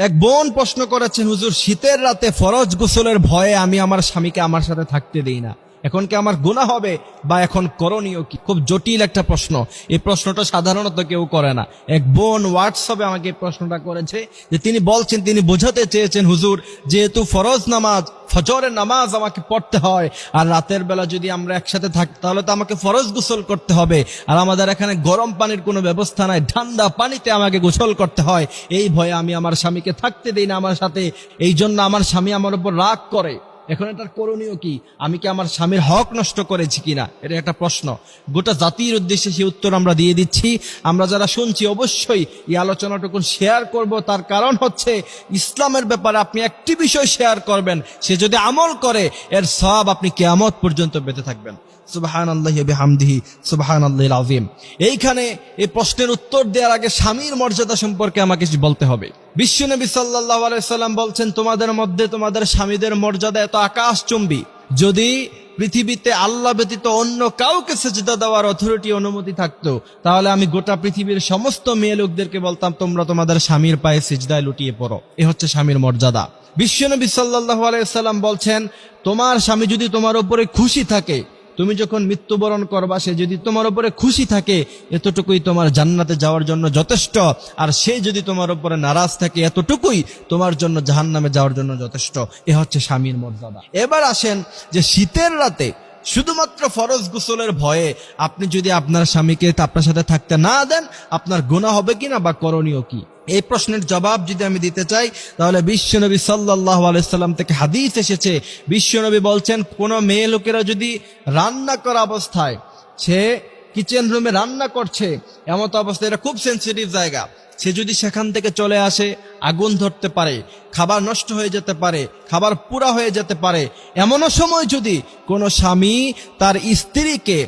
এক বোন প্রশ্ন করেছেন, হুজুর শীতের রাতে ফরজ গোসলের ভয়ে আমি আমার স্বামীকে আমার সাথে থাকতে দেই না, এখন কি আমার গুনাহ হবে বা এখন করণীয় কি? খুব জটিল একটা প্রশ্ন। এই প্রশ্নটা সাধারণত কেউ করে না। এক বোন হোয়াটসঅ্যাপে আমাকে এই প্রশ্নটা করেছে যে তিনি বলছেন, তিনি বোঝাতে চেয়েছেন, হুজুর যেহেতু ফরজ নামাজ ফজরের নামাজ আমাকে পড়তে হয়, আর রাতের বেলা যদি আমরা একসাথে থাকি তাহলে তো আমাকে ফরজ গোসল করতে হবে, আর আমাদের এখানে গরম পানির কোনো ব্যবস্থা নাই, ঠান্ডা পানিতে আমাকে গোসল করতে হয়। এই ভয়ে আমি আমার স্বামীকে থাকতে দেই না আমার সাথে, এই জন্য আমার স্বামী আমার উপর রাগ করে। এখন এটার করণীয় কি? আমি কি আমার স্বামীর হক নষ্ট করেছি কিনা? এটা একটা প্রশ্ন। গোটা জাতির উদ্দেশ্যে সেই উত্তর আমরা দিয়ে দিচ্ছি। আমরা যারা শুনছি অবশ্যই এই আলোচনাটুকু শেয়ার করব। তার কারণ হচ্ছে ইসলামের ব্যাপারে আপনি একটি বিষয় শেয়ার করবেন, সে যদি আমল করে এর সওয়াব আপনি কিয়ামত পর্যন্ত পেতে থাকবেন। সুবহানাল্লাহি বিহামদিহি সুবহানাল্লাহিল আযীম। এইখানে এই প্রশ্নের উত্তর দেওয়ার আগে স্বামীর মর্যাদা সম্পর্কে আমাকে বলতে হবে। বিশ্বনবী সাল্লাল্লাহু আলাইহি সাল্লাম বলছেন, তোমাদের মধ্যে তোমাদের স্বামীদের মর্যাদা এত আকাশচুম্বী, যদি পৃথিবীতে আল্লাহ ব্যতীত অন্য কাউকে সিজদা দেওয়ার অথরিটি অনুমতি থাকতো তাহলে আমি গোটা পৃথিবীর সমস্ত মেয়ে লোকদেরকে বলতাম তোমরা তোমাদের স্বামীর পায়ে সিজদায় লুটিয়ে পড়ো। এ হচ্ছে স্বামীর মর্যাদা। বিশ্বনবী সাল্লাল্লাহু আলাইহি সাল্লাম বলছেন, তোমার স্বামী যদি তোমার উপরে খুশি থাকে, তুমি যখন মৃত্যুবরণ করবা সে যদি তোমার উপরে খুশি থাকে, এতটুকুই তোমার জান্নাতে যাওয়ার জন্য যথেষ্ট। আর সে যদি তোমার উপরে নারাজ থাকে, এতটুকুই তোমার জন্য জাহান্নামে যাওয়ার জন্য যথেষ্ট। এ হচ্ছে স্বামীর মর্যাদা। এবার আসেন যে শীতের রাতে শুধুমাত্র ফরজ গোসলের ভয়ে আপনি যদি আপনার স্বামীকে আপনার সাথে থাকতে না দেন, আপনার গুনাহ হবে কিনা বা করণীয় কি? এই প্রশ্নের জবাব যদি আমি দিতে চাই তাহলে বিশ্বনবী সাল্লাল্লাহু আলাইহি সাল্লাম থেকে হাদিস এসেছে। বিশ্বনবী বলছেন, কোন মেয়ে লোকেরা যদি রান্না করা অবস্থায়, সে কিচেন রুমে রান্না করছে, এমত অবস্থায়, এটা খুব সেন্সিটিভ জায়গা, সে যদি সেখান থেকে চলে আসে, আগুন ধরতে পারে, খাবার নষ্ট হয়ে যেতে পারে, খাবার পুরা হয়ে যেতে পারে। এমনও সময় যদি কোনো স্বামী তার স্ত্রীকে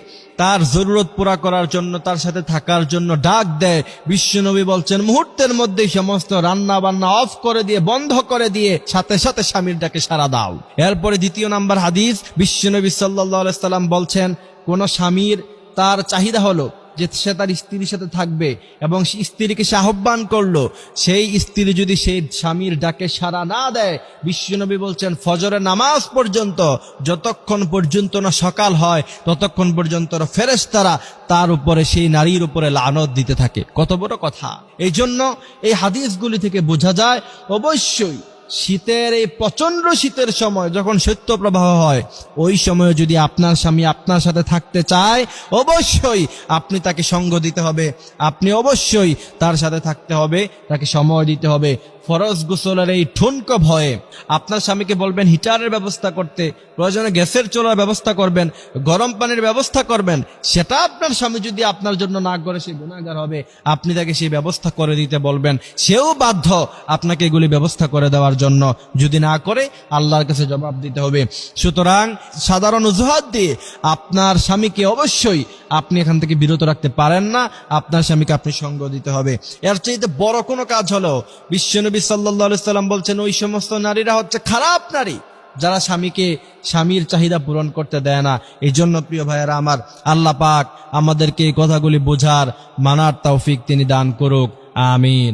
তার জরুরত পুরা করার জন্য, তার সাথে থাকার জন্য ডাক দেয়, বিশ্বনবী বলছেন মুহূর্তের মধ্যেই সমস্ত রান্না বান্না অফ করে দিয়ে, বন্ধ করে দিয়ে সাথে সাথে স্বামীর ডাকে সাড়া দাও। এরপরে দ্বিতীয় নাম্বার হাদিস, বিশ্বনবী সাল্লাল্লাহু আলাইহি সাল্লাম বলছেন, কোন স্বামীর তার চাহিদা হলো যে সে তার স্ত্রীর সাথে থাকবে এবং স্ত্রীকে সে আহ্বান করলো, সেই স্ত্রী যদি সেই স্বামীর ডাকে সাড়া না দেয়, বিশ্বনবী বলছেন ফজরের নামাজ পর্যন্ত, যতক্ষণ পর্যন্ত না সকাল হয় ততক্ষণ পর্যন্ত ফেরেশতারা তার উপরে, সেই নারীর উপরে লানত দিতে থাকে। কত বড় কথা! এই জন্য এই হাদিসগুলি থেকে বোঝা যায় অবশ্যই শীতের, এই প্রচন্ড শীতের সময় যখন শৈত্যপ্রবাহ হয়, ওই সময় যদি আপনার স্বামী আপনার সাথে থাকতে চায়, অবশ্যই আপনি তাকে সঙ্গ দিতে হবে, আপনি অবশ্যই তার সাথে থাকতে হবে, তাকে সময় দিতে হবে। ফরজ গোসলের এই ঠুনকো ভয়ে আপনার স্বামীকে বলবেন হিটারের ব্যবস্থা করতে, প্রয়োজনে গ্যাসের চুলার ব্যবস্থা করবেন, গরম পানির ব্যবস্থা করবেন। সেটা আপনার স্বামী যদি আপনার জন্য না করে সে গুনাহগার হবে। আপনি তাকে সেই ব্যবস্থা করে দিতে বলবেন, সেও বাধ্য আপনাকে এগুলি ব্যবস্থা করে দেওয়ার জন্য। যদি না করে আল্লাহর কাছে জবাব দিতে হবে। সুতরাং সাধারণ অজুহাত দিয়ে আপনার স্বামীকে অবশ্যই আপনি এখান থেকে বিরত রাখতে পারেন না, আপনার স্বামীকে আপনি সঙ্গ দিতে হবে। এর চাইতে বড় কোনো কাজ হলো, বিশ্বনবী সাল্লাল্লাহু আলাইহি সাল্লাম বলছেন, ওই সমস্ত নারীরা হচ্ছে খারাপ নারী যারা স্বামীর চাহিদা পূরণ করতে দেয় না। এই জন্য প্রিয় ভাইয়েরা আমার, আল্লাহ পাক আমাদেরকে এই কথাগুলি বোঝার, মানার তৌফিক তিনি দান করুক। আমিন।